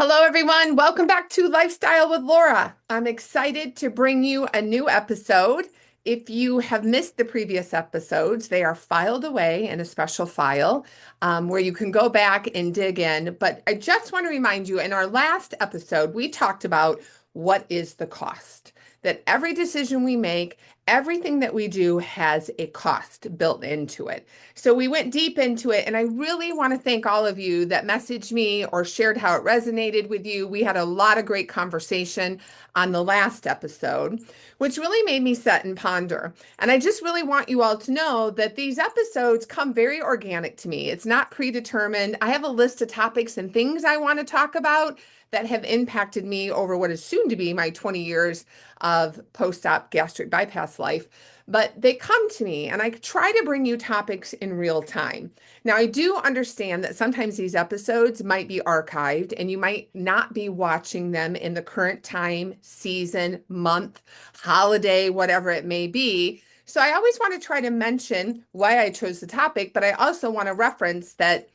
Hello, everyone. Welcome back to Lifestyle with Laura. I'm excited to bring you a new episode. If you have missed the previous episodes, they are filed away in a special file where you can go back and dig in. But I just want to remind you in our last episode, we talked about what is the cost, that every decision we make, everything that we do has a cost built into it. So we went deep into it, and I really want to thank all of you that messaged me or shared how it resonated with you. We had a lot of great conversation on the last episode, which really made me sit and ponder. And I just really want you all to know that these episodes come very organic to me. It's not predetermined. I have a list of topics and things I want to talk about that have impacted me over what is soon to be my 20 years of post-op gastric bypass life. But they come to me and I try to bring you topics in real time. Now, I do understand that sometimes these episodes might be archived and you might not be watching them in the current time, season, month, holiday, whatever it may be. So I always want to try to mention why I chose the topic, but I also want to reference that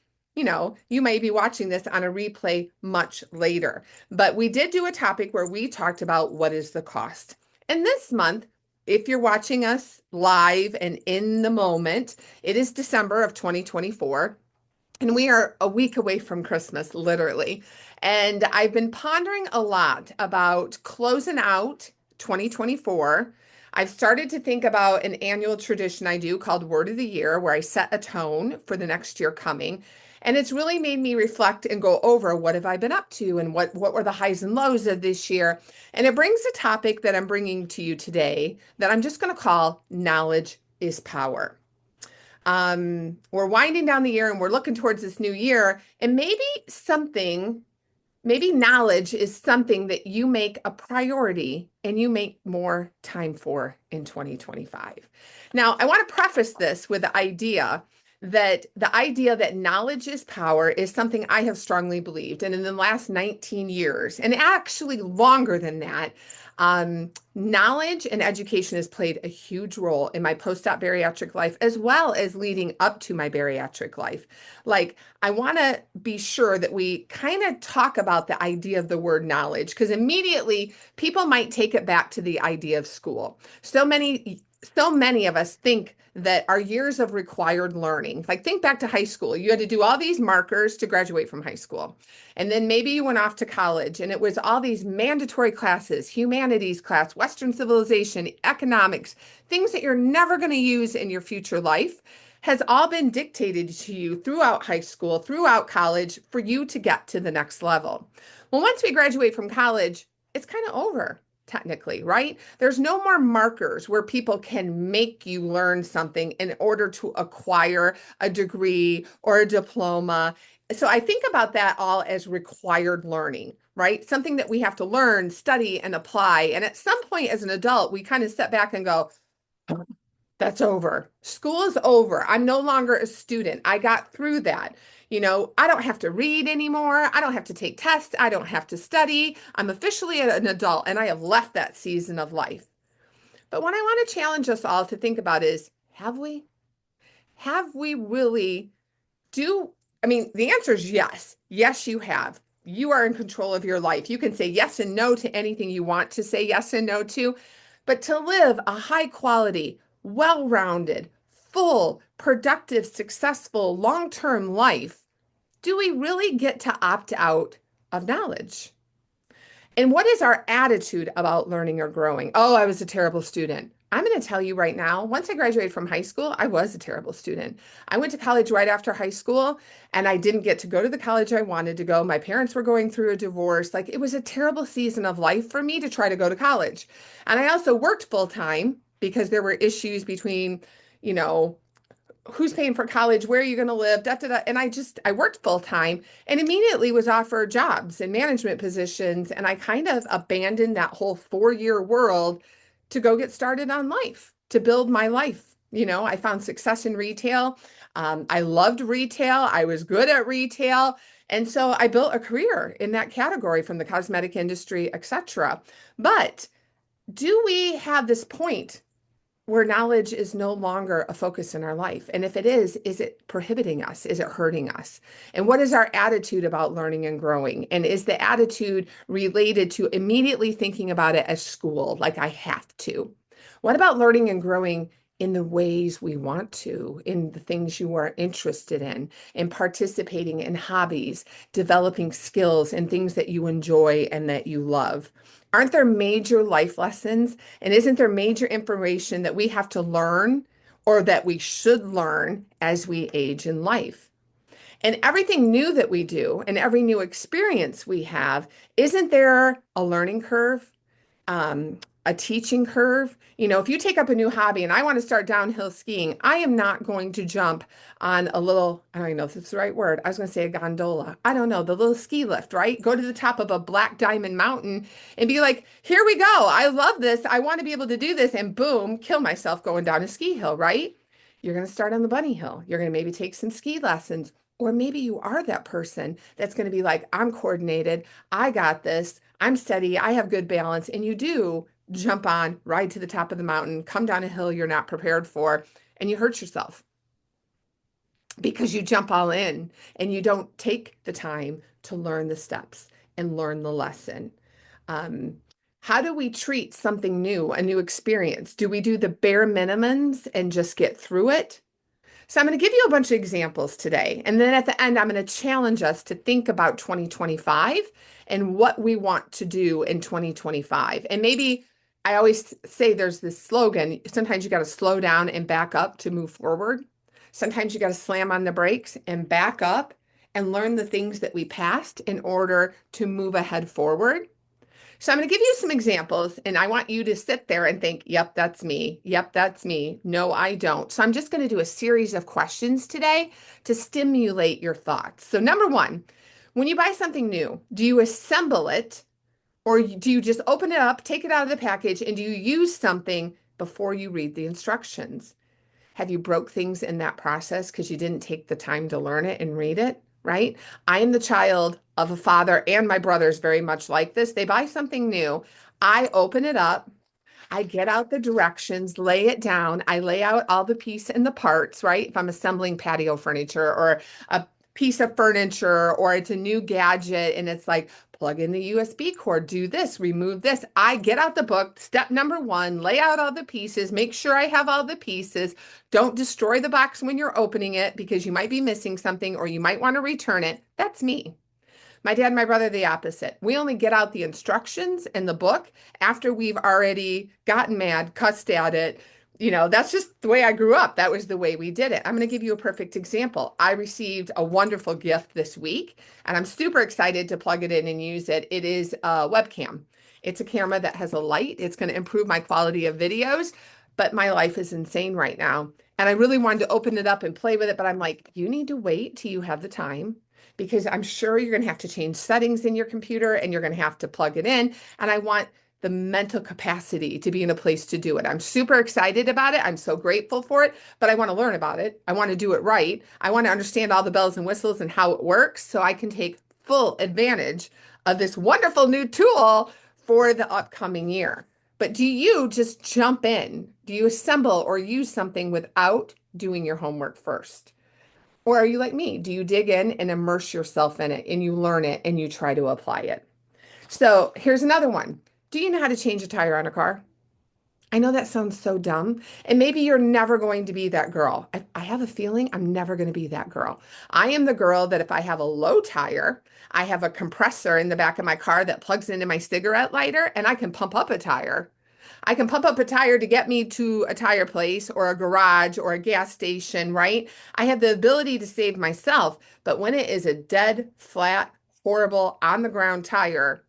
you may be watching this on a replay much later. But we did do a topic where we talked about what is the cost. And this month, if you're watching us live and in the moment, it is December of 2024. And we are a week away from Christmas, literally. And I've been pondering a lot about closing out 2024. I've started to think about an annual tradition I do called Word of the Year, where I set a tone for the next year coming. And it's really made me reflect and go over what have I been up to and what were the highs and lows of this year. And it brings a topic that I'm bringing to you today that I'm just going to call knowledge is power. We're winding down the year and we're looking towards this new year, and maybe knowledge is something that you make a priority and you make more time for in 2025. Now, I want to preface this with the idea that knowledge is power is something I have strongly believed. And in the last 19 years, and actually longer than that, knowledge and education has played a huge role in my post-op bariatric life, as well as leading up to my bariatric life. Like, I want to be sure that we kind of talk about the idea of the word knowledge, because immediately people might take it back to the idea of school. So many of us think that our years of required learning, like think back to high school, you had to do all these markers to graduate from high school. And then maybe you went off to college and it was all these mandatory classes, humanities class, Western civilization, economics, things that you're never going to use in your future life has all been dictated to you throughout high school, throughout college for you to get to the next level. Well, once we graduate from college, it's kind of over technically, right? There's no more markers where people can make you learn something in order to acquire a degree or a diploma. So I think about that all as required learning, right? Something that we have to learn, study, and apply. And at some point as an adult, we kind of step back and go, that's over. School is over. I'm no longer a student. I got through that. I don't have to read anymore. I don't have to take tests. I don't have to study. I'm officially an adult and I have left that season of life. But what I want to challenge us all to think about is, have we? Have we really I mean, the answer is yes. Yes, you have. You are in control of your life. You can say yes and no to anything you want to say yes and no to. But to live a high quality, well rounded, full, productive, successful, long term life, do we really get to opt out of knowledge? And what is our attitude about learning or growing? Oh, I was a terrible student. I'm going to tell you right now, once I graduated from high school, I was a terrible student. I went to college right after high school and I didn't get to go to the college I wanted to go. My parents were going through a divorce. Like, it was a terrible season of life for me to try to go to college. And I also worked full time because there were issues between, you know, who's paying for college, where are you going to live, da, da, da. And I worked full time and immediately was offered jobs and management positions. And I kind of abandoned that whole 4-year world to go get started on life, to build my life. I found success in retail. I loved retail. I was good at retail. And so I built a career in that category from the cosmetic industry, etc. But do we have this point where knowledge is no longer a focus in our life? And if it is it prohibiting us? Is it hurting us? And what is our attitude about learning and growing? And is the attitude related to immediately thinking about it as school, like I have to? What about learning and growing in the ways we want to, in the things you are interested in participating in hobbies, developing skills and things that you enjoy and that you love? Aren't there major life lessons? And isn't there major information that we have to learn or that we should learn as we age in life? And everything new that we do and every new experience we have, isn't there a learning curve? A teaching curve. If you take up a new hobby and I want to start downhill skiing, I am not going to jump on a little, I don't even know if it's the right word. I was going to say a gondola. I don't know, the little ski lift, right? Go to the top of a black diamond mountain and be like, here we go. I love this. I want to be able to do this. And boom, kill myself going down a ski hill, right? You're going to start on the bunny hill. You're going to maybe take some ski lessons. Or maybe you are that person that's going to be like, I'm coordinated. I got this. I'm steady. I have good balance. And you do jump on, ride to the top of the mountain, come down a hill you're not prepared for, and you hurt yourself because you jump all in and you don't take the time to learn the steps and learn the lesson. How do we treat something new, a new experience? Do we do the bare minimums and just get through it? So I'm going to give you a bunch of examples today. And then at the end, I'm going to challenge us to think about 2025 and what we want to do in 2025. And maybe I always say there's this slogan, sometimes you got to slow down and back up to move forward. Sometimes you got to slam on the brakes and back up and learn the things that we passed in order to move ahead forward. So I'm going to give you some examples, and I want you to sit there and think, yep, that's me. Yep, that's me. No, I don't. So I'm just going to do a series of questions today to stimulate your thoughts. So number one, when you buy something new, do you assemble it or do you just open it up, take it out of the package, and do you use something before you read the instructions? Have you broke things in that process because you didn't take the time to learn it and read it? Right? I am the child of a father, and my brother's very much like this. They buy something new. I open it up. I get out the directions, lay it down. I lay out all the pieces and the parts, right? If I'm assembling patio furniture or a piece of furniture or it's a new gadget and it's like, plug in the USB cord, do this, remove this. I get out the book, step number one, lay out all the pieces, make sure I have all the pieces. Don't destroy the box when you're opening it because you might be missing something or you might want to return it. That's me. My dad and my brother, the opposite. We only get out the instructions in the book after we've already gotten mad, cussed at it. That's just the way I grew up. That was the way we did it. I'm going to give you a perfect example. I received a wonderful gift this week, and I'm super excited to plug it in and use it. It is a webcam. It's a camera that has a light. It's going to improve my quality of videos, but my life is insane right now. And I really wanted to open it up and play with it, but I'm like, you need to wait till you have the time because I'm sure you're going to have to change settings in your computer and you're going to have to plug it in. And I want the mental capacity to be in a place to do it. I'm super excited about it. I'm so grateful for it, but I want to learn about it. I want to do it right. I want to understand all the bells and whistles and how it works so I can take full advantage of this wonderful new tool for the upcoming year. But do you just jump in? Do you assemble or use something without doing your homework first? Or are you like me? Do you dig in and immerse yourself in it and you learn it and you try to apply it? So here's another one. Do you know how to change a tire on a car? I know that sounds so dumb. And maybe you're never going to be that girl. I have a feeling I'm never going to be that girl. I am the girl that if I have a low tire, I have a compressor in the back of my car that plugs into my cigarette lighter and I can pump up a tire. I can pump up a tire to get me to a tire place or a garage or a gas station, right? I have the ability to save myself. But when it is a dead, flat, horrible, on the ground tire,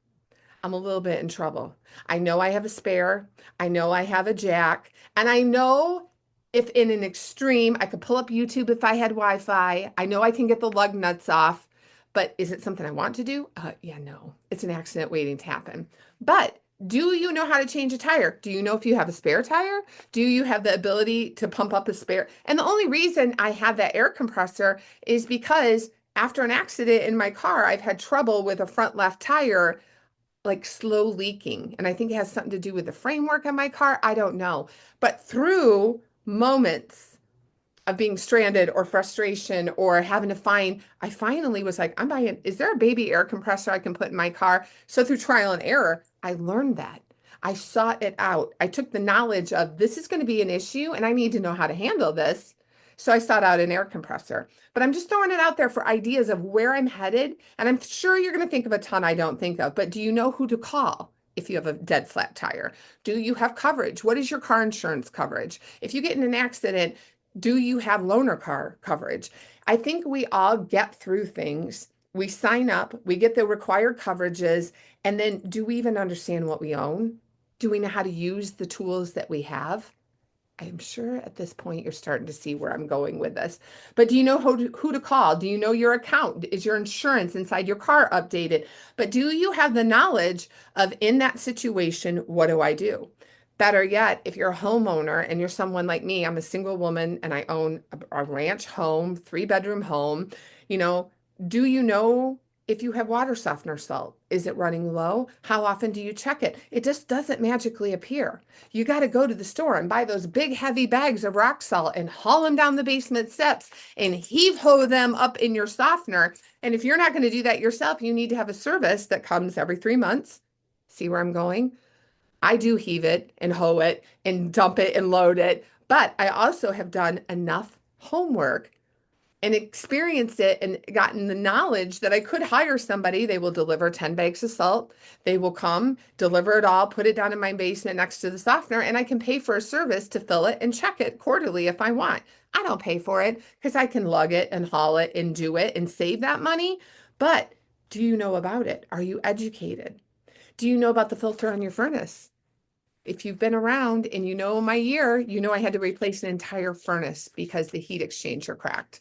I'm a little bit in trouble. I know I have a spare. I know I have a jack. And I know if in an extreme, I could pull up YouTube if I had Wi-Fi. I know I can get the lug nuts off. But is it something I want to do? Yeah, no. It's an accident waiting to happen. But do you know how to change a tire? Do you know if you have a spare tire? Do you have the ability to pump up a spare? And the only reason I have that air compressor is because after an accident in my car, I've had trouble with a front left tire like slow leaking. And I think it has something to do with the framework on my car. I don't know. But through moments of being stranded or frustration or having to find, I finally was like, I'm buying, is there a baby air compressor I can put in my car? So through trial and error, I learned that. I sought it out. I took the knowledge of this is going to be an issue and I need to know how to handle this. So I sought out an air compressor. But I'm just throwing it out there for ideas of where I'm headed. And I'm sure you're going to think of a ton I don't think of. But do you know who to call if you have a dead flat tire? Do you have coverage? What is your car insurance coverage? If you get in an accident, do you have loaner car coverage? I think we all get through things. We sign up, we get the required coverages, and then do we even understand what we own? Do we know how to use the tools that we have? I'm sure at this point you're starting to see where I'm going with this. But do you know who to call? Do you know your account? Is your insurance inside your car updated? But do you have the knowledge of in that situation, what do I do? Better yet, if you're a homeowner and you're someone like me, I'm a single woman and I own a ranch home, 3-bedroom home, you know, do you know if you have water softener salt? Is it running low? How often do you check it? It just doesn't magically appear. You got to go to the store and buy those big heavy bags of rock salt and haul them down the basement steps and heave ho them up in your softener. And if you're not going to do that yourself, you need to have a service that comes every 3 months. See where I'm going? I do heave it and hoe it and dump it and load it, but I also have done enough homework and experienced it and gotten the knowledge that I could hire somebody. They will deliver 10 bags of salt. They will come, deliver it all, put it down in my basement next to the softener, and I can pay for a service to fill it and check it quarterly if I want. I don't pay for it because I can lug it and haul it and do it and save that money. But do you know about it? Are you educated? Do you know about the filter on your furnace? If you've been around and you know my year, you know I had to replace an entire furnace because the heat exchanger cracked.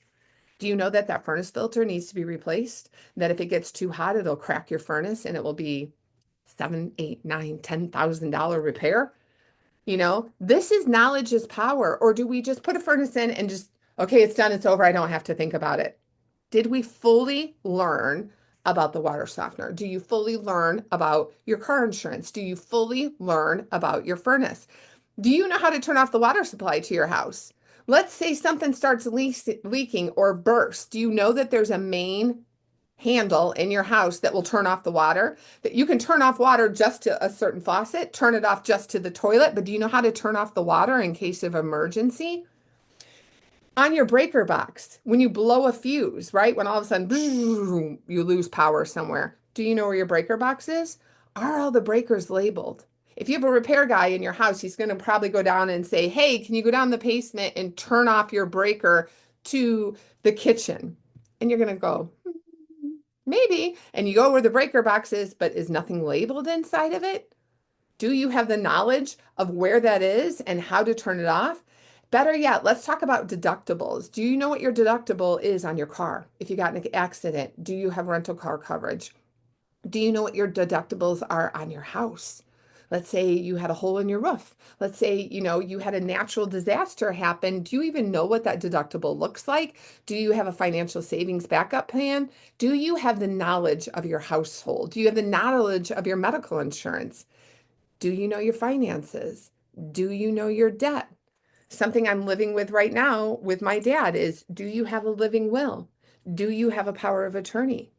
Do you know that that furnace filter needs to be replaced? That if it gets too hot, it'll crack your furnace and it will be $7, 8, 9, $10,000 repair? You know, this is knowledge is power. Or do we just put a furnace in and just, okay, it's done, it's over, I don't have to think about it? Did we fully learn about the water softener? Do you fully learn about your car insurance? Do you fully learn about your furnace? Do you know how to turn off the water supply to your house? Let's say something starts leaking or bursts. Do you know that there's a main handle in your house that will turn off the water? That you can turn off water just to a certain faucet, turn it off just to the toilet, but do you know how to turn off the water in case of emergency? On your breaker box, when you blow a fuse, right? When all of a sudden boom, you lose power somewhere. Do you know where your breaker box is? Are all the breakers labeled? If you have a repair guy in your house, he's going to probably go down and say, hey, can you go down the basement and turn off your breaker to the kitchen? And you're going to go, maybe. And you go where the breaker box is, but is nothing labeled inside of it? Do you have the knowledge of where that is and how to turn it off? Better yet, let's talk about deductibles. Do you know what your deductible is on your car? If you got in an accident, do you have rental car coverage? Do you know what your deductibles are on your house? Let's say you had a hole in your roof. Let's say, you had a natural disaster happen. Do you even know what that deductible looks like? Do you have a financial savings backup plan? Do you have the knowledge of your household? Do you have the knowledge of your medical insurance? Do you know your finances? Do you know your debt? Something I'm living with right now with my dad is, do you have a living will? Do you have a power of attorney?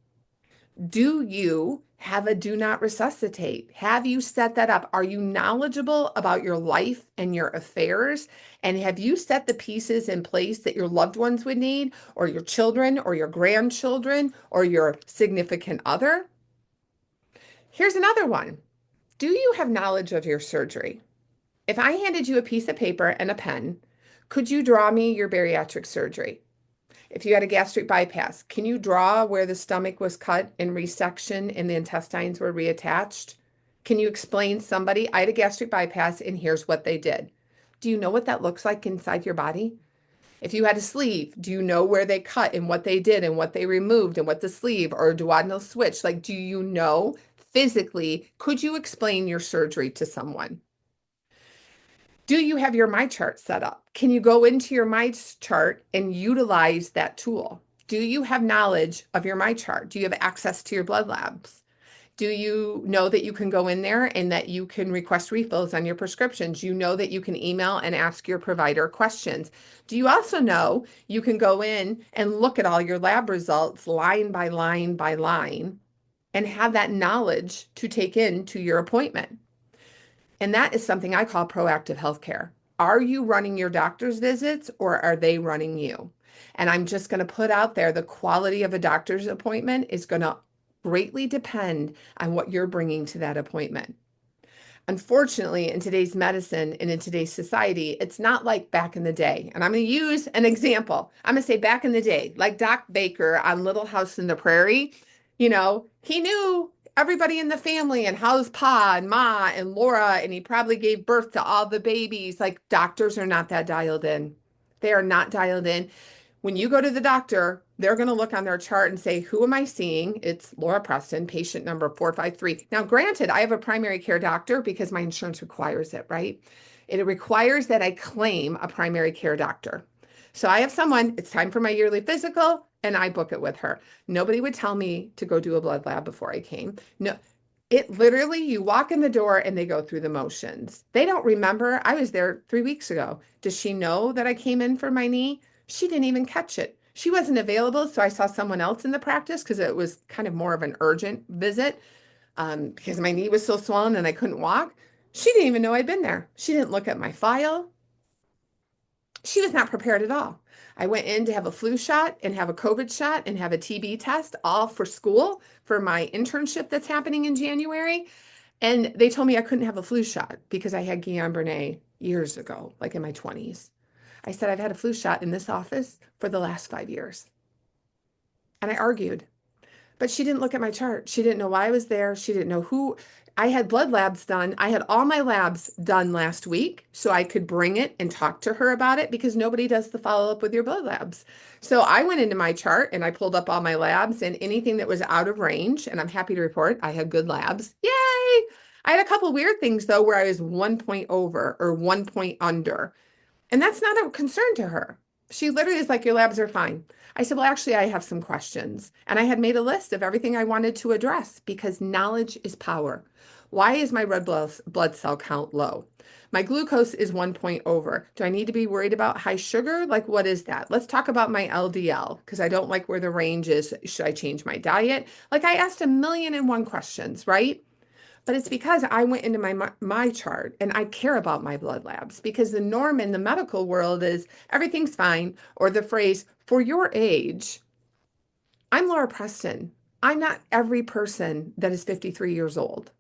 Do you have a do not resuscitate? Have you set that up? Are you knowledgeable about your life and your affairs? And have you set the pieces in place that your loved ones would need, or your children, or your grandchildren, or your significant other? Here's another one. Do you have knowledge of your surgery? If I handed you a piece of paper and a pen, could you draw me your bariatric surgery? If you had a gastric bypass, can you draw where the stomach was cut and resection and the intestines were reattached? Can you explain somebody, I had a gastric bypass and here's what they did? Do you know what that looks like inside your body? If you had a sleeve, do you know where they cut and what they did and what they removed and what the sleeve or a duodenal switch, like, do you know physically, could you explain your surgery to someone? Do you have your MyChart set up? Can you go into your MyChart and utilize that tool? Do you have knowledge of your MyChart? Do you have access to your blood labs? Do you know that you can go in there and that you can request refills on your prescriptions? You know that you can email and ask your provider questions. Do you also know you can go in and look at all your lab results line by line by line and have that knowledge to take into your appointment? And that is something I call proactive healthcare. Are you running your doctor's visits or are they running you? And I'm just going to put out there the quality of a doctor's appointment is going to greatly depend on what you're bringing to that appointment. Unfortunately, in today's medicine and in today's society, it's not like back in the day. And I'm going to use an example. I'm going to say back in the day, like Doc Baker on Little House in the Prairie, he knew everybody in the family and how's Pa and Ma and Laura, and he probably gave birth to all the babies. Like doctors are not that dialed in. They are not dialed in. When you go to the doctor, they're going to look on their chart and say, who am I seeing? It's Laura Preston, patient number 453. Now, granted, I have a primary care doctor because my insurance requires it, right? It requires that I claim a primary care doctor. So I have someone, it's time for my yearly physical, and I book it with her. Nobody would tell me to go do a blood lab before I came. No, it literally, you walk in the door and they go through the motions. They don't remember. I was there 3 weeks ago. Does she know that I came in for my knee? She didn't even catch it. She wasn't available, so I saw someone else in the practice because it was kind of more of an urgent visit because my knee was so swollen and I couldn't walk. She didn't even know I'd been there. She didn't look at my file. She was not prepared at all. I went in to have a flu shot and have a COVID shot and have a TB test, all for school for my internship that's happening in January. And they told me I couldn't have a flu shot because I had Guillain-Barré years ago, like in my 20s. I said, I've had a flu shot in this office for the last 5 years. And I argued, but she didn't look at my chart. She didn't know why I was there. She didn't know who. I had blood labs done. I had all my labs done last week so I could bring it and talk to her about it because nobody does the follow up with your blood labs. So I went into my chart and I pulled up all my labs and anything that was out of range. And I'm happy to report I had good labs. Yay! I had a couple weird things though where I was 1 point over or 1 point under. And that's not a concern to her. She literally is like, your labs are fine. I said, well, actually, I have some questions. And I had made a list of everything I wanted to address because knowledge is power. Why is my red blood cell count low? My glucose is 1 point over. Do I need to be worried about high sugar? Like, what is that? Let's talk about my LDL because I don't like where the range is. Should I change my diet? Like, I asked 1,000,001 questions, right? But it's because I went into my chart and I care about my blood labs because the norm in the medical world is everything's fine, or the phrase for your age. I'm Laura Preston. I'm not every person that is 53 years old.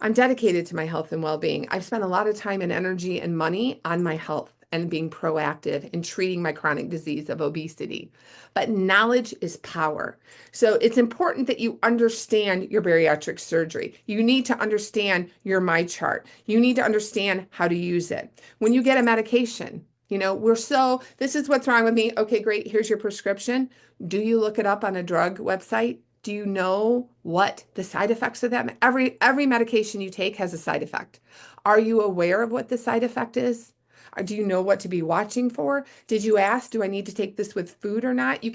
I'm dedicated to my health and well-being. I've spent a lot of time and energy and money on my health and being proactive in treating my chronic disease of obesity. But knowledge is power. So it's important that you understand your bariatric surgery. You need to understand your MyChart. You need to understand how to use it. When you get a medication, this is what's wrong with me. Okay, great. Here's your prescription. Do you look it up on a drug website? Do you know what the side effects of that? Every medication you take has a side effect. Are you aware of what the side effect is? Or do you know what to be watching for? Did you ask, do I need to take this with food or not? You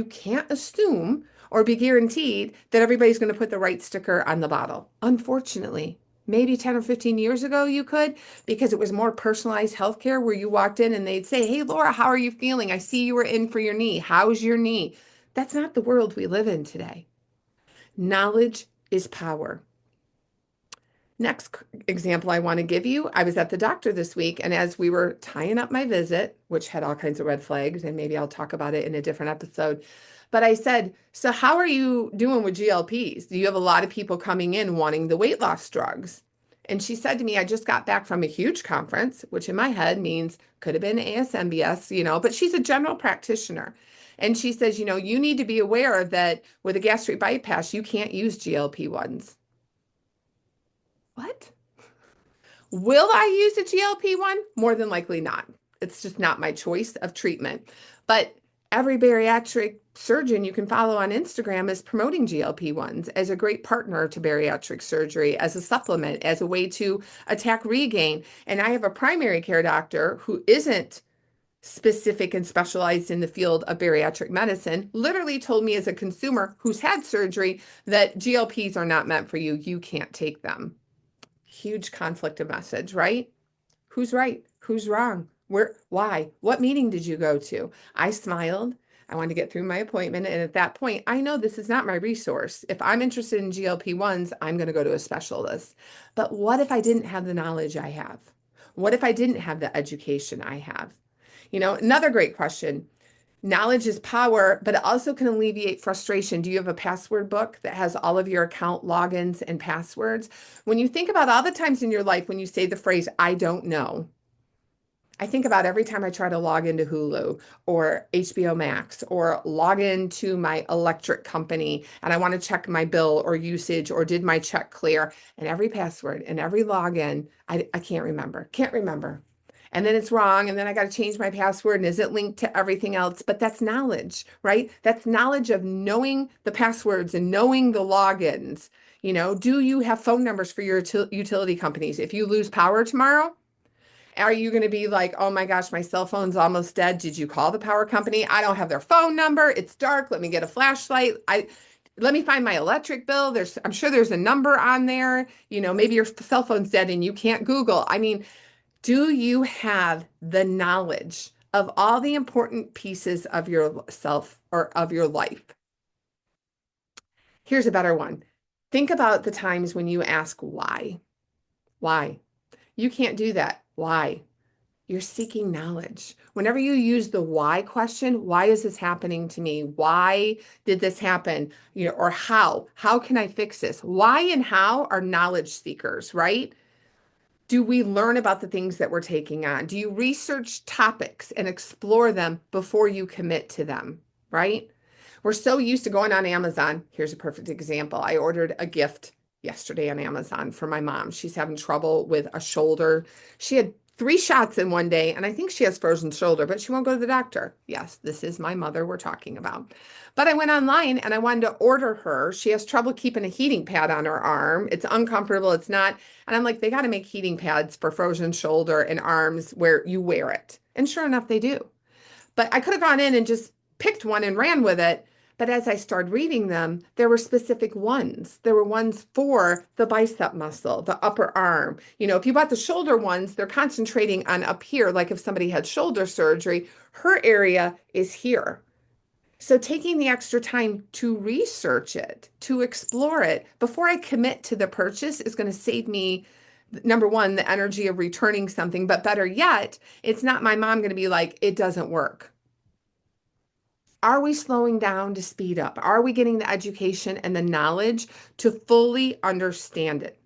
can't assume or be guaranteed that everybody's going to put the right sticker on the bottle. Unfortunately, maybe 10 or 15 years ago you could, because it was more personalized healthcare where you walked in and they'd say, hey, Laura, how are you feeling? I see you were in for your knee. How's your knee? That's not the world we live in today. Knowledge is power. Next example I want to give you, I was at the doctor this week, and as we were tying up my visit, which had all kinds of red flags, and maybe I'll talk about it in a different episode, but I said, so how are you doing with GLPs? Do you have a lot of people coming in wanting the weight loss drugs? And she said to me, I just got back from a huge conference, which in my head means could have been ASMBS, but she's a general practitioner. And she says, you need to be aware that with a gastric bypass, you can't use GLP-1s. What? Will I use a GLP-1? More than likely not. It's just not my choice of treatment. But every bariatric surgeon you can follow on Instagram is promoting GLP-1s as a great partner to bariatric surgery, as a supplement, as a way to attack regain. And I have a primary care doctor who isn't specific and specialized in the field of bariatric medicine, literally told me as a consumer who's had surgery that GLPs are not meant for you. You can't take them. Huge conflict of message, right? Who's right? Who's wrong? Where, why? What meeting did you go to? I smiled. I wanted to get through my appointment. And at that point, I know this is not my resource. If I'm interested in GLP-1s, I'm going to go to a specialist. But what if I didn't have the knowledge I have? What if I didn't have the education I have? Another great question. Knowledge is power, but it also can alleviate frustration. Do you have a password book that has all of your account logins and passwords? When you think about all the times in your life when you say the phrase, I don't know, I think about every time I try to log into Hulu or HBO Max or log into my electric company and I want to check my bill or usage or did my check clear, and every password and every login, I can't remember. And then it's wrong. And then I got to change my password and is it linked to everything else? But that's knowledge, right? That's knowledge of knowing the passwords and knowing the logins. Do you have phone numbers for your utility companies? If you lose power tomorrow, are you going to be like, oh my gosh, my cell phone's almost dead. Did you call the power company? I don't have their phone number. It's dark. Let me get a flashlight. Let me find my electric bill. I'm sure there's a number on there. Maybe your cell phone's dead and you can't Google. I mean, do you have the knowledge of all the important pieces of yourself or of your life? Here's a better one. Think about the times when you ask why. Why? You can't do that. Why? You're seeking knowledge. Whenever you use the why question, why is this happening to me? Why did this happen? Or how? How can I fix this? Why and how are knowledge seekers, right? Do we learn about the things that we're taking on? Do you research topics and explore them before you commit to them, right? We're so used to going on Amazon. Here's a perfect example. I ordered a gift yesterday on Amazon for my mom. She's having trouble with a shoulder. She had 3 shots in one day, and I think she has frozen shoulder, but she won't go to the doctor. Yes, this is my mother we're talking about. But I went online and I wanted to order her. She has trouble keeping a heating pad on her arm. It's uncomfortable. It's not. And I'm like, they got to make heating pads for frozen shoulder and arms where you wear it. And sure enough, they do. But I could have gone in and just picked one and ran with it. But as I started reading them, there were specific ones. There were ones for the bicep muscle, the upper arm. If you bought the shoulder ones, they're concentrating on up here. Like if somebody had shoulder surgery, her area is here. So taking the extra time to research it, to explore it before I commit to the purchase is going to save me, number one, the energy of returning something, but better yet, it's not my mom going to be like, it doesn't work. Are we slowing down to speed up? Are we getting the education and the knowledge to fully understand it?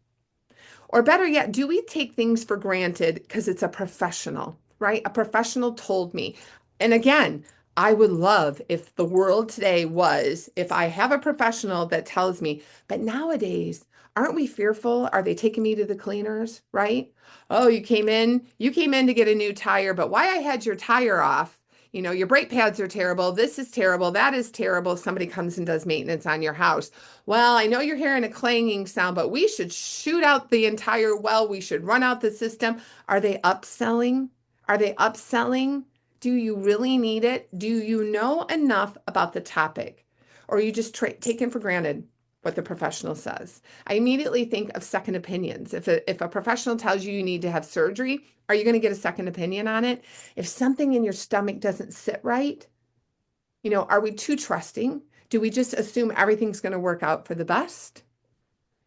Or better yet, do we take things for granted because it's a professional, right? A professional told me. And again, I would love if the world today was, if I have a professional that tells me, but nowadays, aren't we fearful? Are they taking me to the cleaners, right? Oh, you came in to get a new tire, but why I had your tire off? Your brake pads are terrible. This is terrible. That is terrible. Somebody comes and does maintenance on your house. Well, I know you're hearing a clanging sound, but we should shoot out the entire well. We should run out the system. Are they upselling? Are they upselling? Do you really need it? Do you know enough about the topic? Or are you just taking for granted what the professional says? I immediately think of second opinions. If a professional tells you need to have surgery, are you going to get a second opinion on it? If something in your stomach doesn't sit right, are we too trusting? Do we just assume everything's going to work out for the best?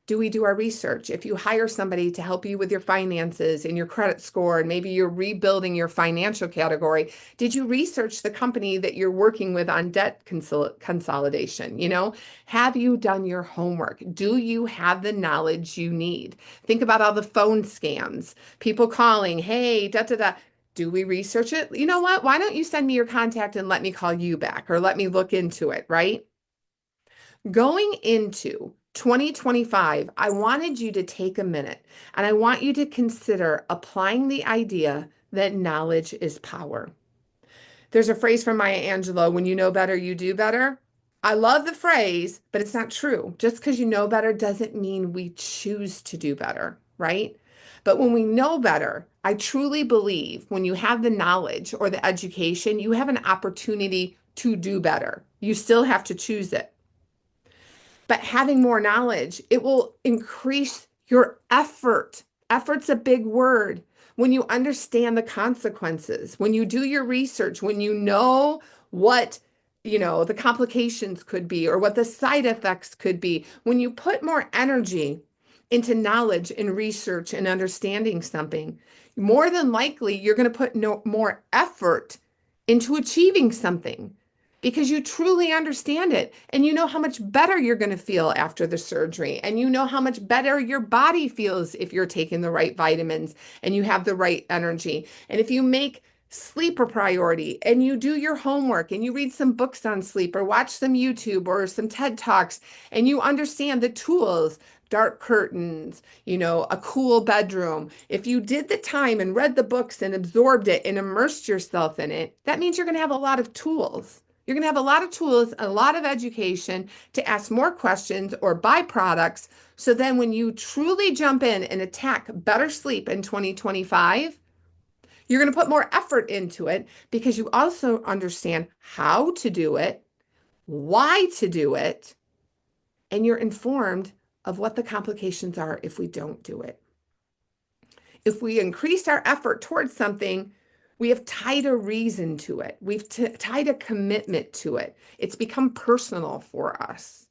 Do we do our research? If you hire somebody to help you with your finances and your credit score, and maybe you're rebuilding your financial category, did you research the company that you're working with on debt consolidation? Have you done your homework? Do you have the knowledge you need? Think about all the phone scams, people calling, hey, da da da. Do we research it? You know what? Why don't you send me your contact and let me call you back or let me look into it, right? Going into 2025, I wanted you to take a minute and I want you to consider applying the idea that knowledge is power. There's a phrase from Maya Angelou, when you know better, you do better. I love the phrase, but it's not true. Just because you know better doesn't mean we choose to do better, right? But when we know better, I truly believe when you have the knowledge or the education, you have an opportunity to do better. You still have to choose it. But having more knowledge, it will increase your effort. Effort's a big word. When you understand the consequences, when you do your research, when you know what, the complications could be or what the side effects could be, when you put more energy into knowledge and research and understanding something, more than likely you're going to put more effort into achieving something because you truly understand it and you know how much better you're going to feel after the surgery and you know how much better your body feels if you're taking the right vitamins and you have the right energy. And if you make sleep a priority and you do your homework and you read some books on sleep or watch some YouTube or some TED Talks and you understand the tools, dark curtains, a cool bedroom. If you did the time and read the books and absorbed it and immersed yourself in it, that means you're going to have a lot of tools. You're going to have a lot of tools, a lot of education to ask more questions or buy products. So then when you truly jump in and attack better sleep in 2025, you're going to put more effort into it because you also understand how to do it, why to do it, and you're informed of what the complications are if we don't do it. If we increase our effort towards something, we have tied a reason to it. We've tied a commitment to it. It's become personal for us.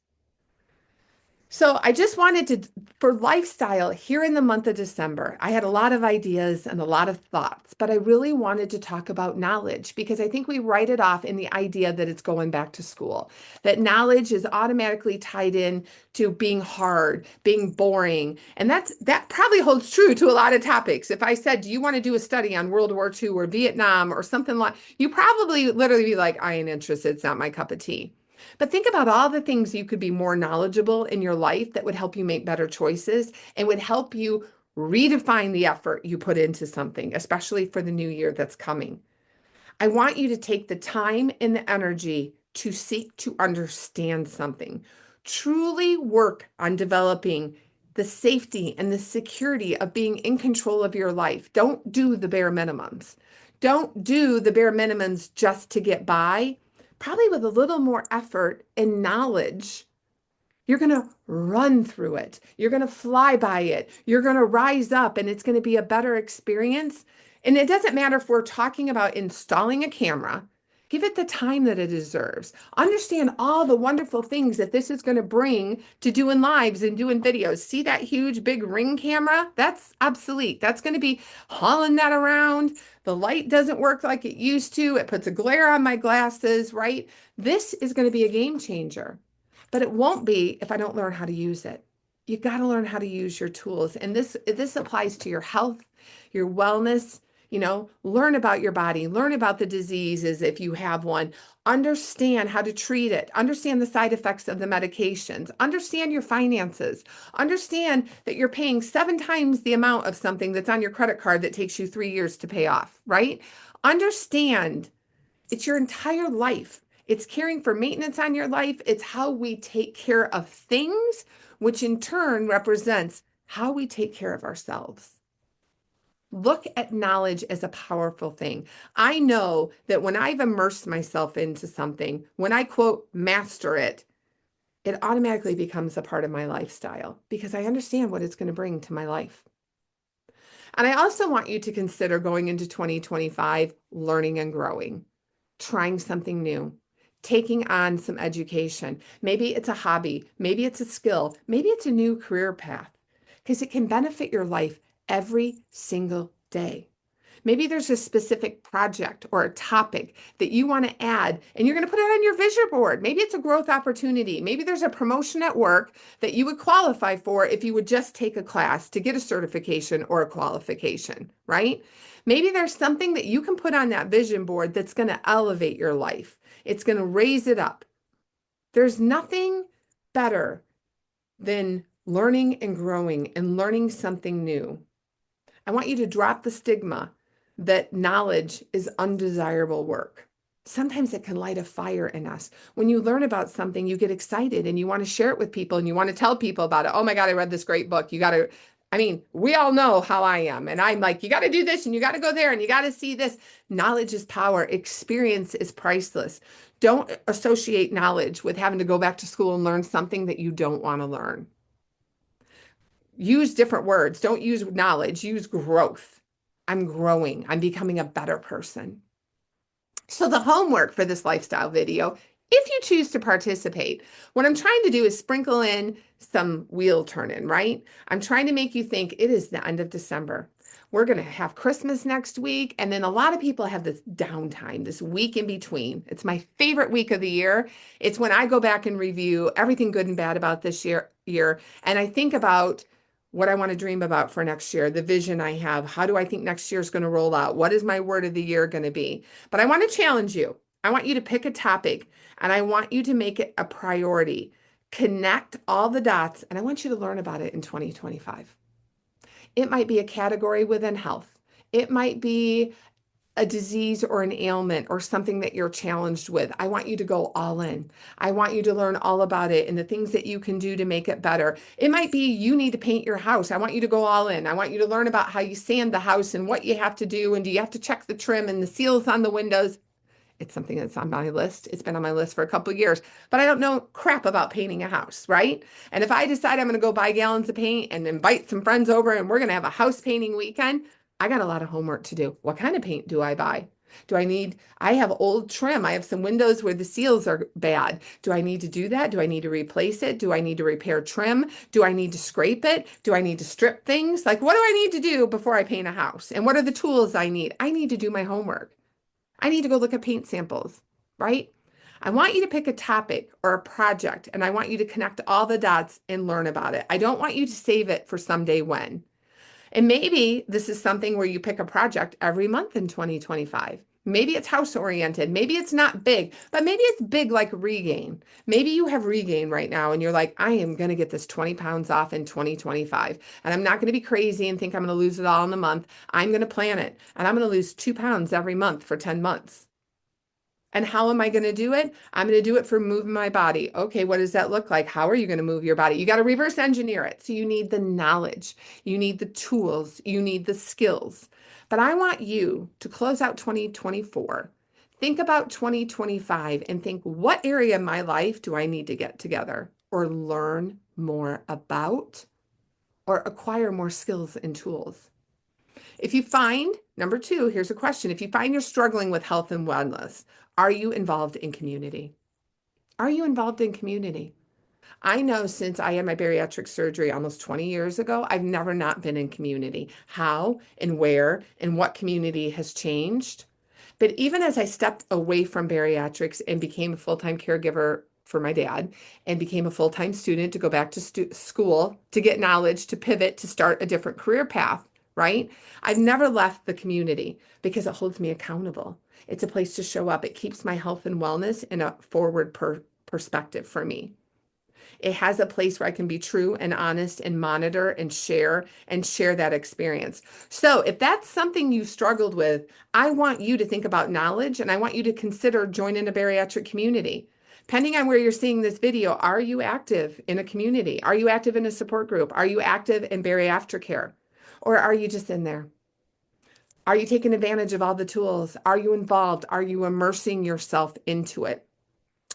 So I just wanted to, for lifestyle here in the month of December, I had a lot of ideas and a lot of thoughts, but I really wanted to talk about knowledge because I think we write it off in the idea that it's going back to school, that knowledge is automatically tied in to being hard, being boring. And that probably holds true to a lot of topics. If I said, do you want to do a study on World War II or Vietnam or something like, you probably literally be like, I ain't interested. It's not my cup of tea. But think about all the things you could be more knowledgeable in your life that would help you make better choices and would help you redefine the effort you put into something, especially for the new year that's coming. I want you to take the time and the energy to seek to understand something. Truly work on developing the safety and the security of being in control of your life. Don't do the bare minimums. Don't do the bare minimums just to get by. Probably with a little more effort and knowledge, you're going to run through it. You're going to fly by it. You're going to rise up and it's going to be a better experience. And it doesn't matter if we're talking about installing a camera. Give it the time that it deserves. Understand all the wonderful things that this is going to bring to doing lives and doing videos. See that huge big ring camera? That's obsolete. That's going to be hauling that around. The light doesn't work like it used to. It puts a glare on my glasses, right? This is going to be a game changer. But it won't be if I don't learn how to use it. You got to learn how to use your tools. And this applies to your health, your wellness, learn about your body, learn about the diseases if you have one, understand how to treat it, understand the side effects of the medications, understand your finances, understand that you're paying 7 times the amount of something that's on your credit card that takes you 3 years to pay off, right? Understand it's your entire life. It's caring for maintenance on your life. It's how we take care of things, which in turn represents how we take care of ourselves. Look at knowledge as a powerful thing. I know that when I've immersed myself into something, when I quote, master it, it automatically becomes a part of my lifestyle because I understand what it's going to bring to my life. And I also want you to consider going into 2025, learning and growing, trying something new, taking on some education. Maybe it's a hobby, maybe it's a skill, maybe it's a new career path, because it can benefit your life every single day. Maybe there's a specific project or a topic that you want to add and you're going to put it on your vision board. Maybe it's a growth opportunity. Maybe there's a promotion at work that you would qualify for if you would just take a class to get a certification or a qualification, right? Maybe there's something that you can put on that vision board that's going to elevate your life. It's going to raise it up. There's nothing better than learning and growing and learning something new. I want you to drop the stigma that knowledge is undesirable work. Sometimes it can light a fire in us. When you learn about something, you get excited and you want to share it with people and you want to tell people about it. Oh my God, I read this great book. You got to I mean, we all know how I am. And I'm like, you got to do this and you got to go there and you got to see this. Knowledge is power. Experience is priceless. Don't associate knowledge with having to go back to school and learn something that you don't want to learn. Use different words. Don't use knowledge, use growth. I'm growing. I'm becoming a better person. So the homework for this lifestyle video, if you choose to participate, what I'm trying to do is sprinkle in some wheel turning, right? I'm trying to make you think it is the end of December. We're going to have Christmas next week. And then a lot of people have this downtime, this week in between. It's my favorite week of the year. It's when I go back and review everything good and bad about this year. And I think about what I want to dream about for next year, the vision I have. How do I think next year is going to roll out? What is my word of the year going to be? But I want to challenge you. I want you to pick a topic and I want you to make it a priority. Connect all the dots and I want you to learn about it in 2025. It might be a category within health. It might be a disease or an ailment or something that you're challenged with. I want you to go all in. I want you to learn all about it and the things that you can do to make it better. It might be you need to paint your house. I want you to go all in. I want you to learn about how you sand the house and what you have to do. And do you have to check the trim and the seals on the windows? It's something that's on my list. It's been on my list for a couple of years, but I don't know crap about painting a house, right? And if I decide I'm going to go buy gallons of paint and invite some friends over and we're going to have a house painting weekend, I got a lot of homework to do. What kind of paint do I buy? I have old trim. I have some windows where the seals are bad. Do I need to do that? Do I need to replace it? Do I need to repair trim? Do I need to scrape it? Do I need to strip things? Like, what do I need to do before I paint a house? And what are the tools I need? I need to do my homework. I need to go look at paint samples, right? I want you to pick a topic or a project and I want you to connect all the dots and learn about it. I don't want you to save it for someday when. And maybe this is something where you pick a project every month in 2025. Maybe it's house oriented. Maybe it's not big, but maybe it's big like regain. Maybe you have regain right now and you're like, I am going to get this 20 pounds off in 2025. And I'm not going to be crazy and think I'm going to lose it all in a month. I'm going to plan it and I'm going to lose 2 pounds every month for 10 months. And how am I going to do it? I'm going to do it for moving my body. Okay, what does that look like? How are you going to move your body? You got to reverse engineer it. So you need the knowledge, you need the tools, you need the skills. But I want you to close out 2024. Think about 2025 and think, what area of my life do I need to get together or learn more about or acquire more skills and tools? If you find, number two, here's a question. If you find you're struggling with health and wellness, are you involved in community? Are you involved in community? I know since I had my bariatric surgery almost 20 years ago, I've never not been in community. How and where and what community has changed. But even as I stepped away from bariatrics and became a full-time caregiver for my dad and became a full-time student to go back to school, to get knowledge, to pivot, to start a different career path, right? I've never left the community because it holds me accountable. It's a place to show up. It keeps my health and wellness in a forward perspective for me. It has a place where I can be true and honest and monitor and share that experience. So if that's something you struggled with, I want you to think about knowledge and I want you to consider joining a bariatric community. Depending on where you're seeing this video, are you active in a community? Are you active in a support group? Are you active in bariatric care? Or are you just in there? Are you taking advantage of all the tools? Are you involved? Are you immersing yourself into it?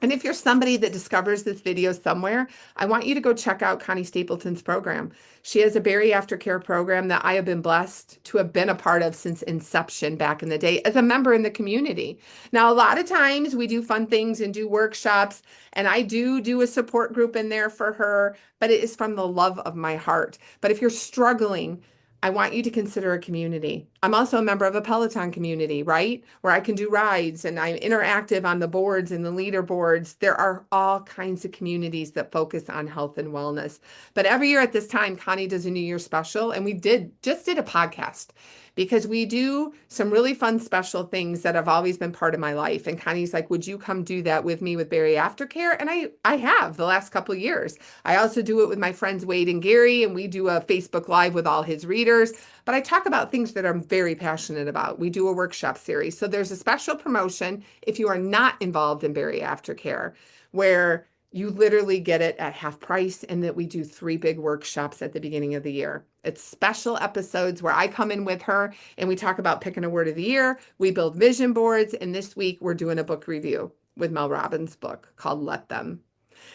And if you're somebody that discovers this video somewhere, I want you to go check out Connie Stapleton's program. She has a bariatric care program that I have been blessed to have been a part of since inception back in the day as a member in the community. Now, a lot of times we do fun things and do workshops, and I do a support group in there for her, but it is from the love of my heart. But if you're struggling, I want you to consider a community. I'm also a member of a Peloton community, right? Where I can do rides and I'm interactive on the boards and the leaderboards. There are all kinds of communities that focus on health and wellness. But every year at this time, Connie does a New Year special, and we just did a podcast because we do some really fun special things that have always been part of my life. And Connie's like, would you come do that with me with Bari Aftercare? And I have the last couple of years. I also do it with my friends Wade and Gary, and we do a Facebook Live with all his readers. But I talk about things that I'm very passionate about. We do a workshop series. So there's a special promotion if you are not involved in Bari Aftercare, where You literally get it at half price, and that we do 3 big workshops at the beginning of the year. It's special episodes where I come in with her and we talk about picking a word of the year. We build vision boards, and this week we're doing a book review with Mel Robbins' book called Let Them.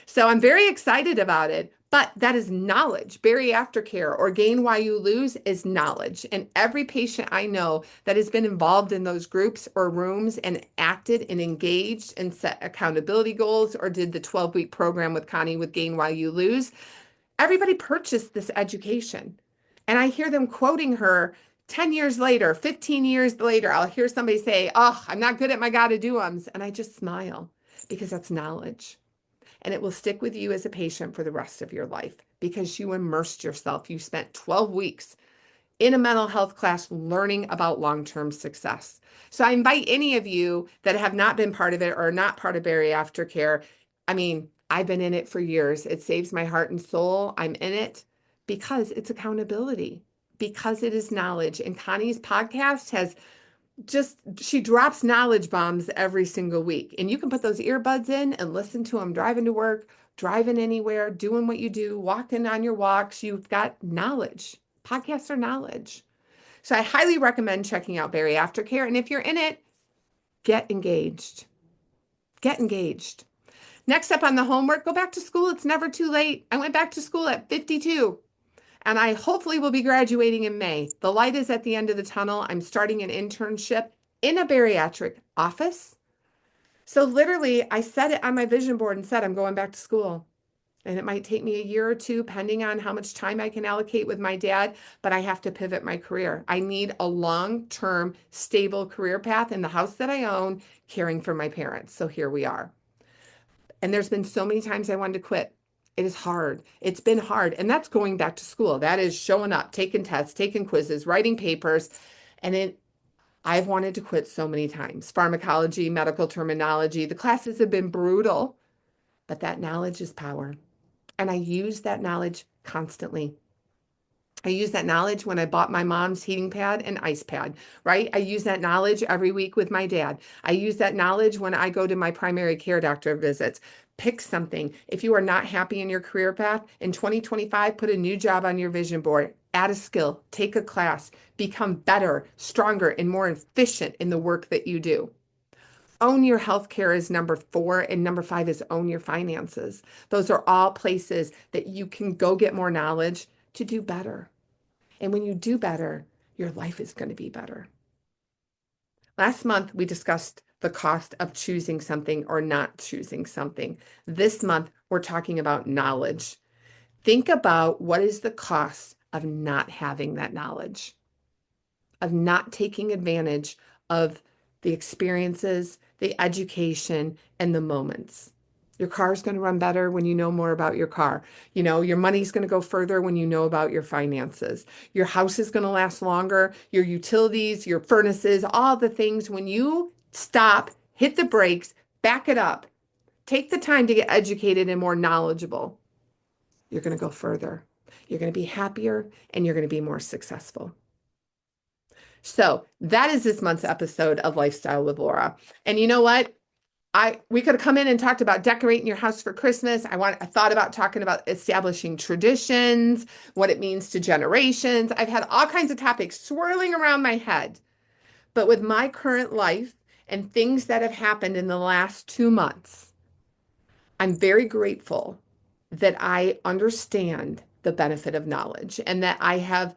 So I'm very excited about it, but that is knowledge. Bariatric aftercare or Gain While You Lose is knowledge. And every patient I know that has been involved in those groups or rooms and acted and engaged and set accountability goals or did the 12-week program with Connie with Gain While You Lose, everybody purchased this education. And I hear them quoting her 10 years later, 15 years later. I'll hear somebody say, "Oh, I'm not good at my gotta do ums." And I just smile because that's knowledge, and it will stick with you as a patient for the rest of your life because you immersed yourself. You spent 12 weeks in a mental health class learning about long-term success. So I invite any of you that have not been part of it or not part of bariatric care. I mean, I've been in it for years. It saves my heart and soul. I'm in it because it's accountability, because it is knowledge. And Connie's podcast has just, she drops knowledge bombs every single week. And you can put those earbuds in and listen to them driving to work, driving anywhere, doing what you do, walking on your walks. You've got knowledge. Podcasts are knowledge. So I highly recommend checking out Bariatric Care. And if you're in it, get engaged. Get engaged. Next up on the homework, go back to school. It's never too late. I went back to school at 52. And I hopefully will be graduating in May. The light is at the end of the tunnel. I'm starting an internship in a bariatric office. So literally, I set it on my vision board and said, I'm going back to school. And it might take me a year or two, depending on how much time I can allocate with my dad, but I have to pivot my career. I need a long-term, stable career path in the house that I own, caring for my parents. So here we are. And there's been so many times I wanted to quit. It is hard. It's been hard. And that's going back to school. That is showing up, taking tests, taking quizzes, writing papers. And I've wanted to quit so many times. Pharmacology, medical terminology, the classes have been brutal, but that knowledge is power. And I use that knowledge constantly. I use that knowledge when I bought my mom's heating pad and ice pad, right? I use that knowledge every week with my dad. I use that knowledge when I go to my primary care doctor visits. Pick something. If you are not happy in your career path in 2025, put a new job on your vision board. Add a skill, take a class, become better, stronger, and more efficient in the work that you do. Own your healthcare is number 4, and number 5 is own your finances. Those are all places that you can go get more knowledge to do better. And when you do better, your life is going to be better. Last month, we discussed the cost of choosing something or not choosing something. This month, we're talking about knowledge. Think about what is the cost of not having that knowledge, of not taking advantage of the experiences, the education, and the moments. Your car is going to run better when you know more about your car. You know, your money's going to go further when you know about your finances. Your house is going to last longer, your utilities, your furnaces, all the things. When you stop, hit the brakes, back it up, take the time to get educated and more knowledgeable, you're going to go further. You're going to be happier and you're going to be more successful. So that is this month's episode of Lifestyle with Laura. And you know what? We could have come in and talked about decorating your house for Christmas. I thought about talking about establishing traditions, what it means to generations. I've had all kinds of topics swirling around my head. But with my current life and things that have happened in the last 2 months, I'm very grateful that I understand the benefit of knowledge and that I have,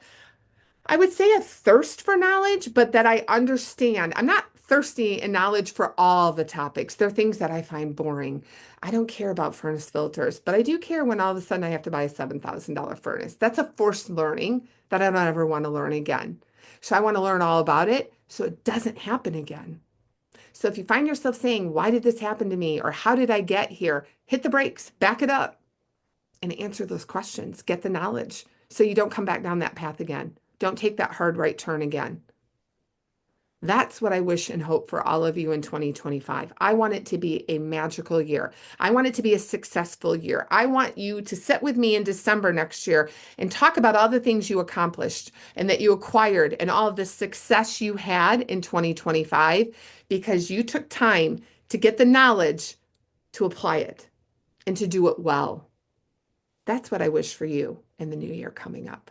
I would say, a thirst for knowledge, but that I understand. I'm not thirsty in knowledge for all the topics. There are things that I find boring. I don't care about furnace filters, but I do care when all of a sudden I have to buy a $7,000 furnace. That's a forced learning that I don't ever want to learn again. So I want to learn all about it so it doesn't happen again. So if you find yourself saying, why did this happen to me? Or how did I get here? Hit the brakes, back it up, and answer those questions. Get the knowledge so you don't come back down that path again. Don't take that hard right turn again. That's what I wish and hope for all of you in 2025. I want it to be a magical year. I want it to be a successful year. I want you to sit with me in December next year and talk about all the things you accomplished and that you acquired and all of the success you had in 2025 because you took time to get the knowledge to apply it and to do it well. That's what I wish for you in the new year coming up.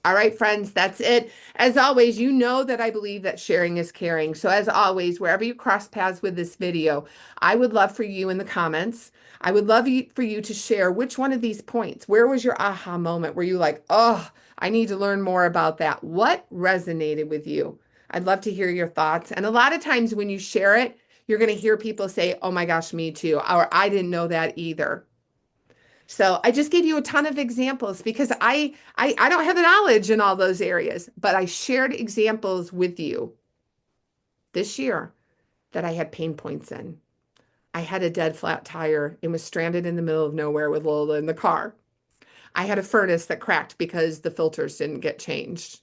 All right, friends, that's it. As always, you know that I believe that sharing is caring. So as always, wherever you cross paths with this video, I would love for you in the comments. I would love for you to share which one of these points. Where was your aha moment where you like, oh, I need to learn more about that? What resonated with you? I'd love to hear your thoughts. And a lot of times when you share it, you're going to hear people say, oh my gosh, me too, or I didn't know that either. So I just gave you a ton of examples because I don't have the knowledge in all those areas, but I shared examples with you this year that I had pain points in. I had a dead flat tire and was stranded in the middle of nowhere with Lola in the car. I had a furnace that cracked because the filters didn't get changed.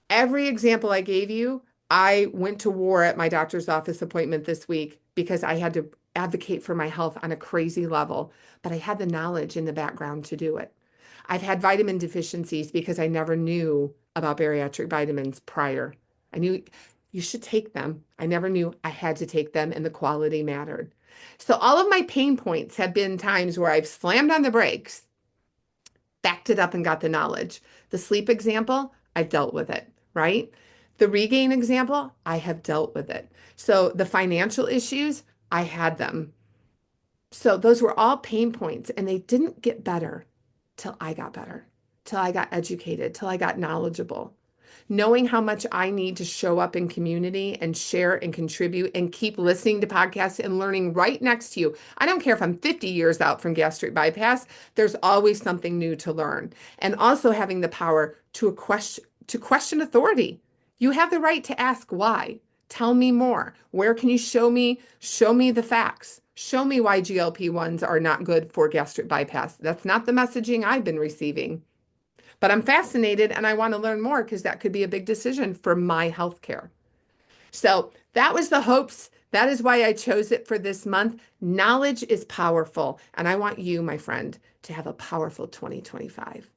Every example I gave you, I went to war at my doctor's office appointment this week because I had to advocate for my health on a crazy level, but I had the knowledge in the background to do it. I've had vitamin deficiencies because I never knew about bariatric vitamins prior. I knew you should take them. I never knew I had to take them and the quality mattered. So all of my pain points have been times where I've slammed on the brakes, backed it up and got the knowledge. The sleep example, I've dealt with it, right? The regain example, I have dealt with it. So the financial issues, I had them. So those were all pain points and they didn't get better till I got better, till I got educated, till I got knowledgeable. Knowing how much I need to show up in community and share and contribute and keep listening to podcasts and learning right next to you. I don't care if I'm 50 years out from gastric bypass, there's always something new to learn. And also having the power to question authority. You have the right to ask why. Tell me more. Where can you show me? Show me the facts. Show me why GLP-1s are not good for gastric bypass. That's not the messaging I've been receiving. But I'm fascinated and I want to learn more because that could be a big decision for my healthcare. So that was the hopes. That is why I chose it for this month. Knowledge is powerful. And I want you, my friend, to have a powerful 2025.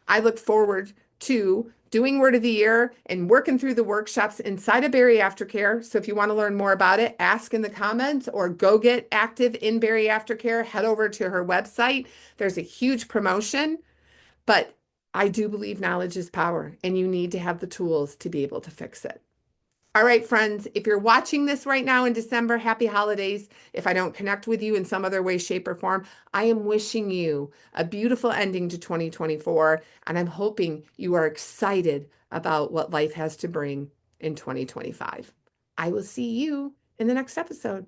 I look forward to doing Word of the Year and working through the workshops inside of Bari Aftercare. So if you want to learn more about it, ask in the comments or go get active in Bari Aftercare. Head over to her website. There's a huge promotion, but I do believe knowledge is power and you need to have the tools to be able to fix it. All right, friends, if you're watching this right now in December, happy holidays. If I don't connect with you in some other way, shape, or form, I am wishing you a beautiful ending to 2024, and I'm hoping you are excited about what life has to bring in 2025. I will see you in the next episode.